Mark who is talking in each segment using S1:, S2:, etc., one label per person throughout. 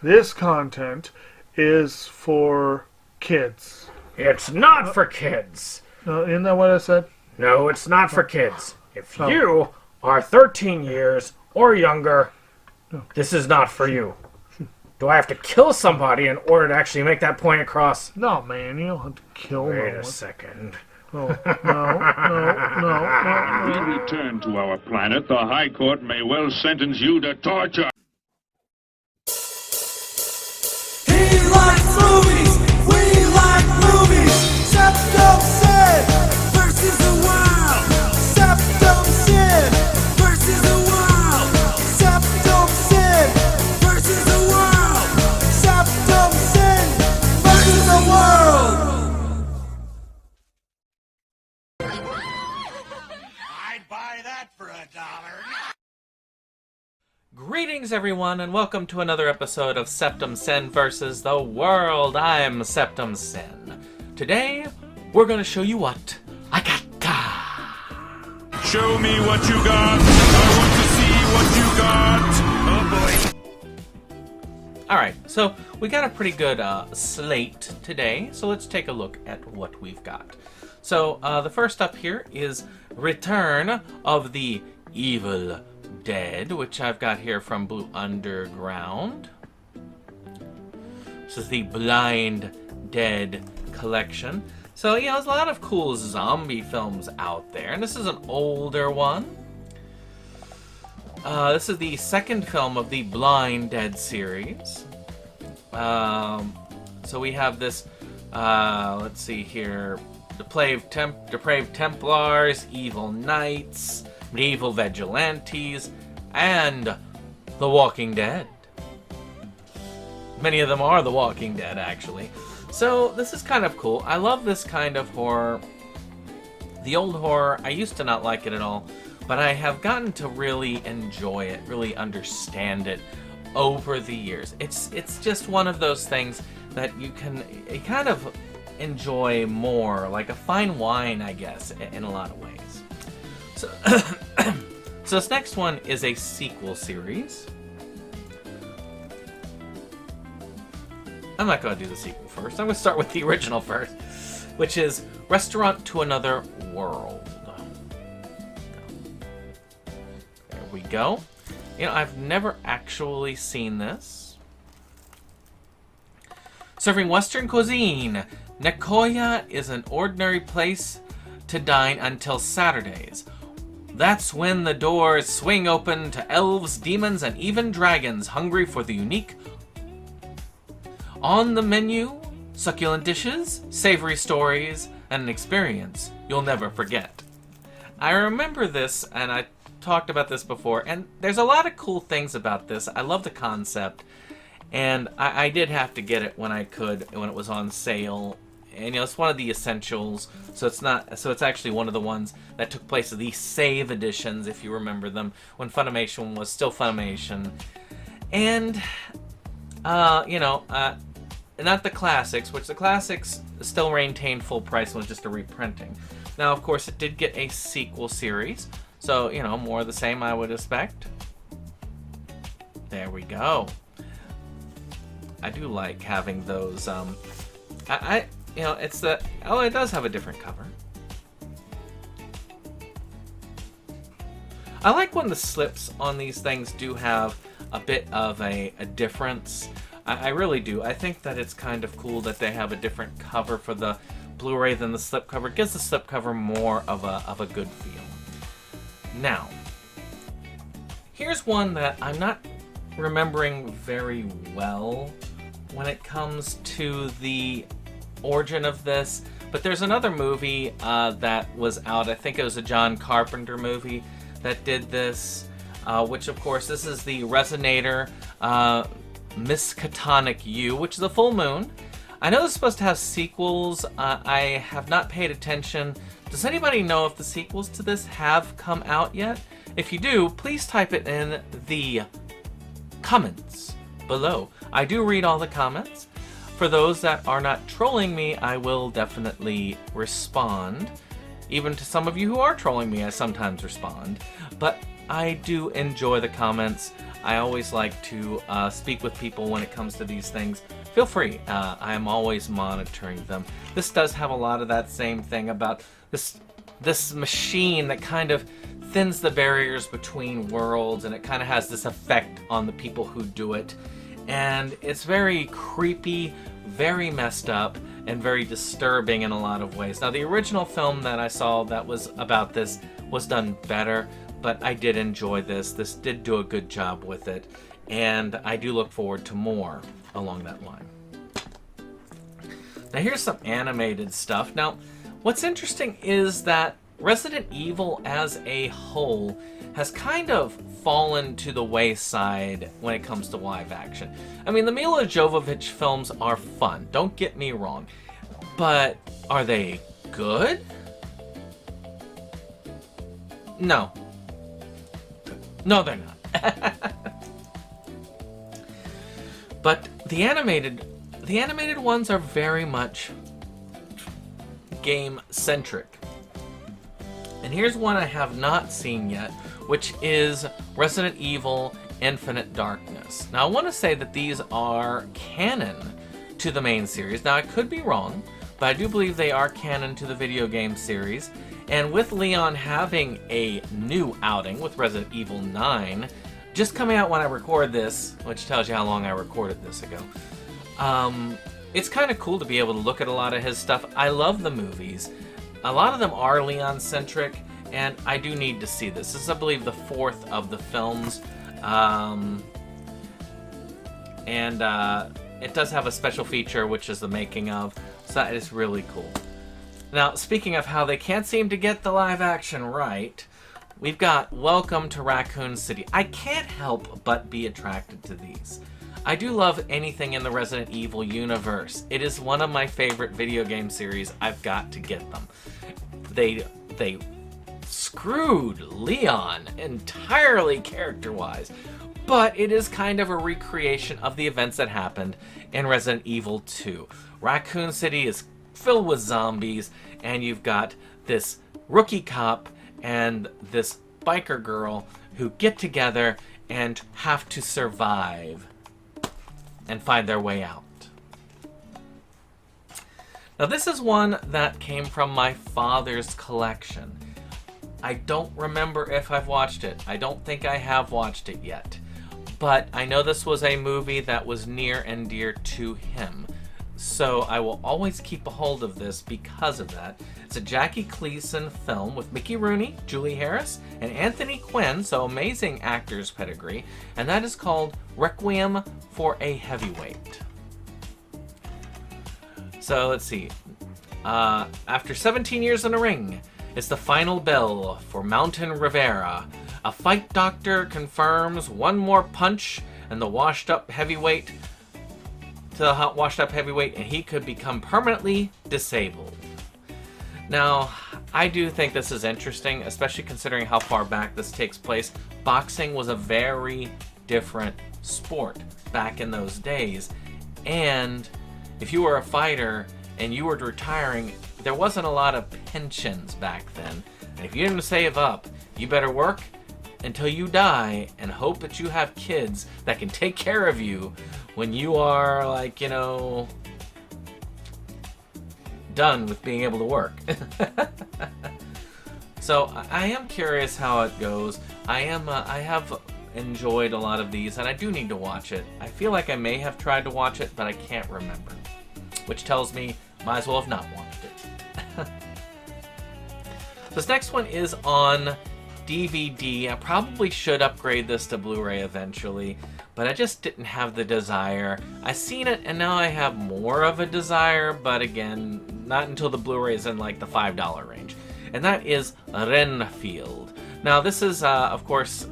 S1: This content is for kids.
S2: It's not for kids.
S1: Isn't that what I said?
S2: No, it's not for kids. If you are 13 years or younger, this is not for you. Do I have to kill somebody in order to actually make that point across?
S1: No, man, you don't have to kill no one.
S2: Wait a second.
S1: Oh, no.
S3: We return to our planet. The High Court may well sentence you to torture.
S4: He likes movies, we like movies. SeptumSin versus the world. SeptumSin versus the world. SeptumSin versus the world. SeptumSin versus the world. I'd buy that for $1.
S5: Greetings everyone and welcome to another episode of SeptumSin versus the world. I'm SeptumSin. Today, we're gonna show you what I got.
S3: Show me what you got. I want to see what you got. Oh boy.
S5: Alright, so we got a pretty good slate today, so let's take a look at what we've got. So, the first up here is Return of the Evil Dead, which I've got here from Blue Underground. This is the Blind Dead collection. So, you know, there's a lot of cool zombie films out there, and this is an older one. This is the second film of the Blind Dead series. So we have this, let's see here, Depraved Templars, Evil Knights, Medieval Vigilantes, and The Walking Dead. Many of them are The Walking Dead, actually. So, this is kind of cool. I love this kind of horror. The old horror, I used to not like it at all, but I have gotten to really enjoy it, really understand it over the years. It's just one of those things that you can kind of enjoy more, like a fine wine, I guess, in a lot of ways. So, so this next one is a sequel series. I'm not going to do the sequel first. I'm going to start with the original first, which is Restaurant to Another World. There we go. You know, I've never actually seen this. Serving Western cuisine, Nicoya is an ordinary place to dine until Saturdays. That's when the doors swing open to elves, demons, and even dragons hungry for the unique. On the menu, succulent dishes, savory stories, and an experience you'll never forget. I remember this, and I talked about this before, and there's a lot of cool things about this. I love the concept, and I did have to get it when I could, when it was on sale. And you know, it's one of the essentials, so it's actually one of the ones that took place of the save editions, if you remember them, when Funimation was still Funimation. And, you know, not the classics, which the classics still maintained full price and was just a reprinting. Now, of course, it did get a sequel series, so, you know, more of the same, I would expect. There we go. I do like having those, you know, it's the... Oh, it does have a different cover. I like when the slips on these things do have a bit of a difference. I really do. I think that it's kind of cool that they have a different cover for the Blu-ray than the slipcover. It gives the slipcover more of a good feel. Now, here's one that I'm not remembering very well when it comes to the origin of this, but there's another movie that was out. I think it was a John Carpenter movie that did this, which of course this is the Resonator Miskatonic U, which is a full moon. I know it's supposed to have sequels. I have not paid attention. Does anybody know if the sequels to this have come out yet? If you do, please type it in the comments below. I do read all the comments. For those that are not trolling me, I will definitely respond. Even to some of you who are trolling me, I sometimes respond. But I do enjoy the comments. I always like to speak with people when it comes to these things. Feel free. I am always monitoring them. This does have a lot of that same thing about this machine that kind of thins the barriers between worlds, and it kind of has this effect on the people who do it. And it's very creepy, very messed up, and very disturbing in a lot of ways. Now, the original film that I saw that was about this was done better, but I did enjoy this. This did do a good job with it, and I do look forward to more along that line. Now, here's some animated stuff. Now, what's interesting is that Resident Evil as a whole has kind of fallen to the wayside when it comes to live action. I mean, the Mila Jovovich films are fun, don't get me wrong, but are they good? No. No, they're not. But the animated ones are very much game-centric. And here's one I have not seen yet, which is Resident Evil Infinite Darkness. Now, I want to say that these are canon to the main series. Now, I could be wrong, but I do believe they are canon to the video game series. And with Leon having a new outing with Resident Evil 9, just coming out when I record this, which tells you how long I recorded this ago, it's kind of cool to be able to look at a lot of his stuff. I love the movies. A lot of them are Leon-centric, and I do need to see this. This is, I believe, the fourth of the films. It does have a special feature, which is the making of, so that is really cool. Now, speaking of how they can't seem to get the live action right, we've got Welcome to Raccoon City. I can't help but be attracted to these. I do love anything in the Resident Evil universe. It is one of my favorite video game series. I've got to get them. They screwed Leon entirely character-wise, but it is kind of a recreation of the events that happened in Resident Evil 2. Raccoon City is filled with zombies, and you've got this rookie cop and this biker girl who get together and have to survive and find their way out. Now, this is one that came from my father's collection. I don't remember if I've watched it. I don't think I have watched it yet. But I know this was a movie that was near and dear to him. So I will always keep a hold of this because of that. It's a Jackie Gleason film with Mickey Rooney, Julie Harris, and Anthony Quinn, so amazing actors pedigree, and that is called Requiem for a Heavyweight. So let's see. After 17 years in a ring, it's the final bell for Mountain Rivera. A fight doctor confirms one more punch and the washed up heavyweight and he could become permanently disabled. Now, I do think this is interesting, especially considering how far back this takes place. Boxing was a very different sport back in those days, and if you were a fighter and you were retiring, there wasn't a lot of pensions back then. And if you didn't save up, you better work until you die and hope that you have kids that can take care of you when you are, like, you know, done with being able to work. So I am curious how it goes. I have enjoyed a lot of these, and I do need to watch it. I feel like I may have tried to watch it, but I can't remember, which tells me might as well have not watched it. This next one is on DVD. I probably should upgrade this to Blu-ray eventually, but I just didn't have the desire. I seen it, and now I have more of a desire, but again, not until the Blu-ray is in like the $5 range. And that is Renfield. Now, this is, of course,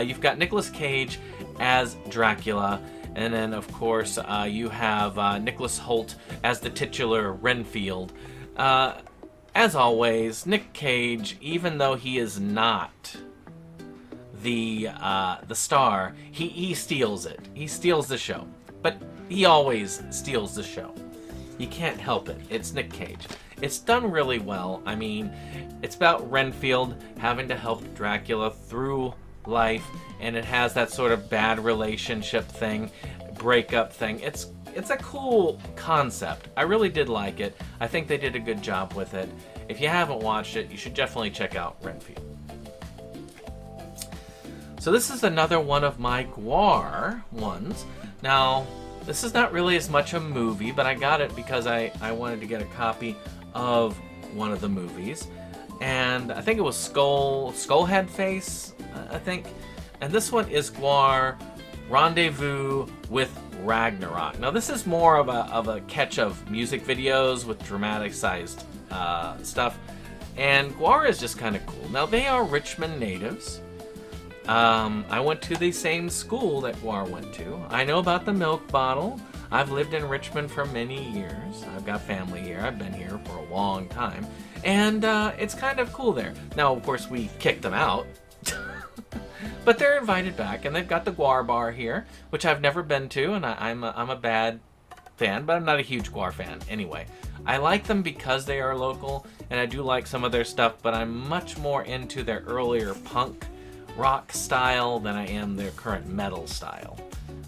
S5: you've got Nicolas Cage as Dracula, and then, of course, you have Nicholas Hoult as the titular Renfield. As always, Nick Cage, even though he is not the star, he steals it. He steals the show. But he always steals the show. You can't help it. It's Nick Cage. It's done really well. I mean, it's about Renfield having to help Dracula through life, and it has that sort of bad relationship thing, breakup thing. It's a cool concept. I really did like it. I think they did a good job with it. If you haven't watched it, you should definitely check out Renfield. So this is another one of my Gwar ones. Now, this is not really as much a movie, but I got it because I wanted to get a copy of one of the movies. And I think it was Skullhead Face, I think. And this one is Gwar Rendezvous with Ragnarok. Now this is more of a catch of music videos with dramatic sized stuff. And Gwar is just kind of cool. Now they are Richmond natives. I went to the same school that Gwar went to. I know about the milk bottle. I've lived in Richmond for many years. I've got family here. I've been here for a long time. And it's kind of cool there. Now, of course, we kicked them out. But they're invited back, and they've got the Gwar bar here, which I've never been to, and I'm a bad fan, but I'm not a huge Gwar fan anyway. I like them because they are local, and I do like some of their stuff, but I'm much more into their earlier punk rock style than I am their current metal style.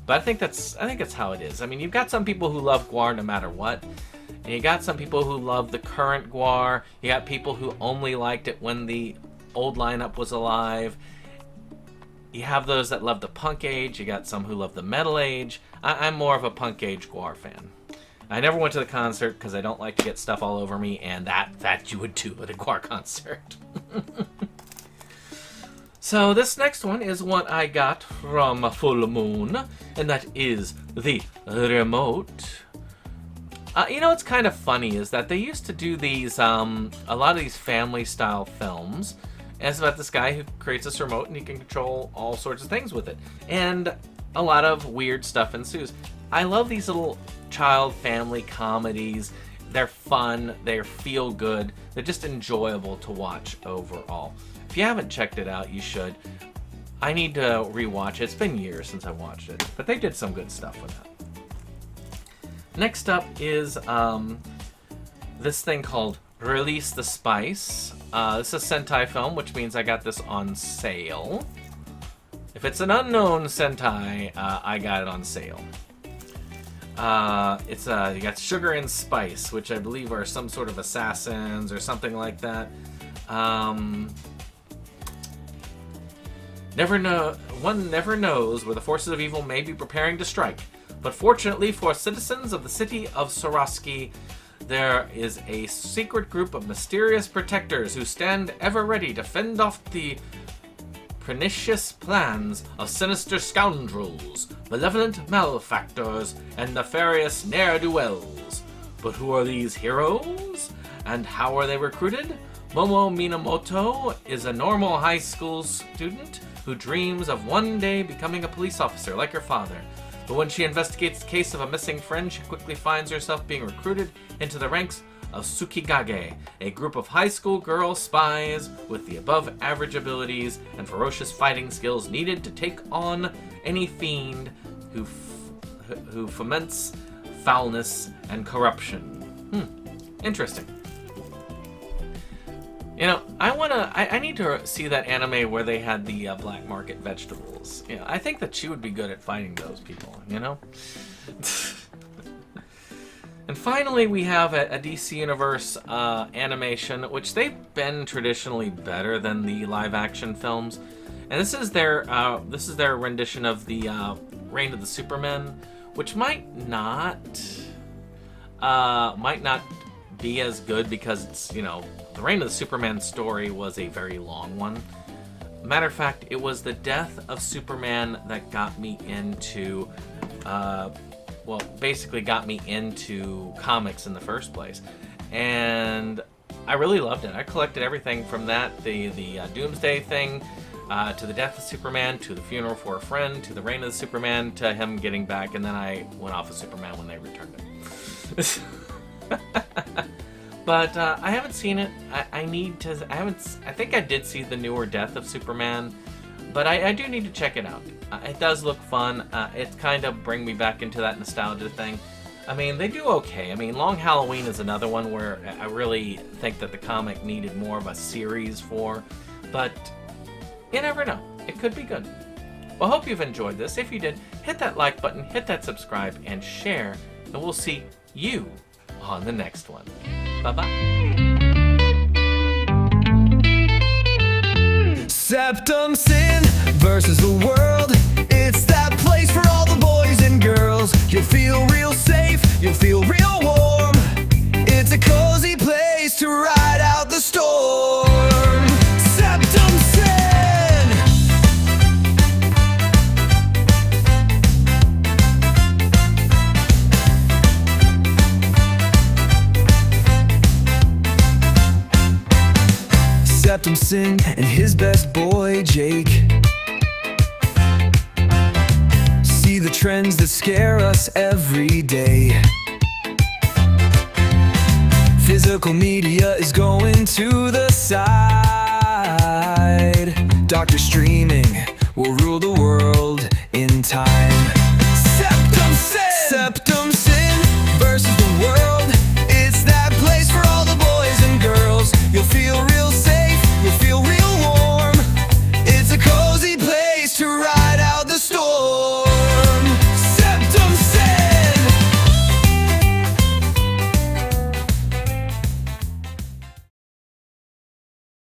S5: But I think that's how it is. I mean, you've got some people who love Gwar no matter what, and you got some people who love the current Gwar. You got people who only liked it when the old lineup was alive. You have those that love the punk age. You got some who love the metal age. I'm more of a punk age Gwar fan. I never went to the concert because I don't like to get stuff all over me, and that you would too at a Gwar concert. So this next one is what I got from Full Moon, and that is the remote. You know what's kind of funny is that they used to do these, a lot of these family-style films. And it's about this guy who creates this remote and he can control all sorts of things with it. And a lot of weird stuff ensues. I love these little child family comedies. They're fun, they feel good, they're just enjoyable to watch overall. If you haven't checked it out, you should. I need to rewatch it. It's been years since I watched it, but they did some good stuff with that. Next up is this thing called Release the Spice. This is a Sentai film, which means I got this on sale. If it's an unknown Sentai, I got it on sale. You got Sugar and Spice, which I believe are some sort of assassins or something like that. One never knows where the forces of evil may be preparing to strike. But fortunately for citizens of the city of Swarovski, there is a secret group of mysterious protectors who stand ever ready to fend off the pernicious plans of sinister scoundrels, malevolent malefactors, and nefarious ne'er-do-wells. But who are these heroes? And how are they recruited? Momo Minamoto is a normal high school student who dreams of one day becoming a police officer like her father. But when she investigates the case of a missing friend, she quickly finds herself being recruited into the ranks of Tsukigage, a group of high school girl spies with the above-average abilities and ferocious fighting skills needed to take on any fiend who foments foulness and corruption. Interesting. You know, I need to see that anime where they had the black market vegetables. You know, I think that she would be good at fighting those people, you know? And finally, we have a DC Universe animation, which they've been traditionally better than the live-action films. And this is their rendition of the Reign of the Supermen, which might not be as good because it's, you know, the Reign of the Superman story was a very long one. Matter of fact, it was the death of Superman that got me into, basically got me into comics in the first place. And I really loved it. I collected everything from that, the Doomsday thing, to the death of Superman, to the funeral for a friend, to the Reign of the Superman, to him getting back, and then I went off of Superman when they returned it. But I haven't seen it. I think I did see the newer Death of Superman, but I do need to check it out. It does look fun. It kind of bring me back into that nostalgia thing. I mean, they do okay. I mean, Long Halloween is another one where I really think that the comic needed more of a series for, but you never know. It could be good. Well, I hope you've enjoyed this. If you did, hit that like button, hit that subscribe, and share, and we'll see you on the next one. Bye-bye.
S4: SeptumSin versus the world. It's that place for all the boys and girls. You'll feel real safe, you'll feel real warm. It's a cozy place to ride out the storm. SeptumSin. SeptumSin and his best boy Jake see the trends that scare us every day. Physical media is going to the side. Doctor streaming will ruin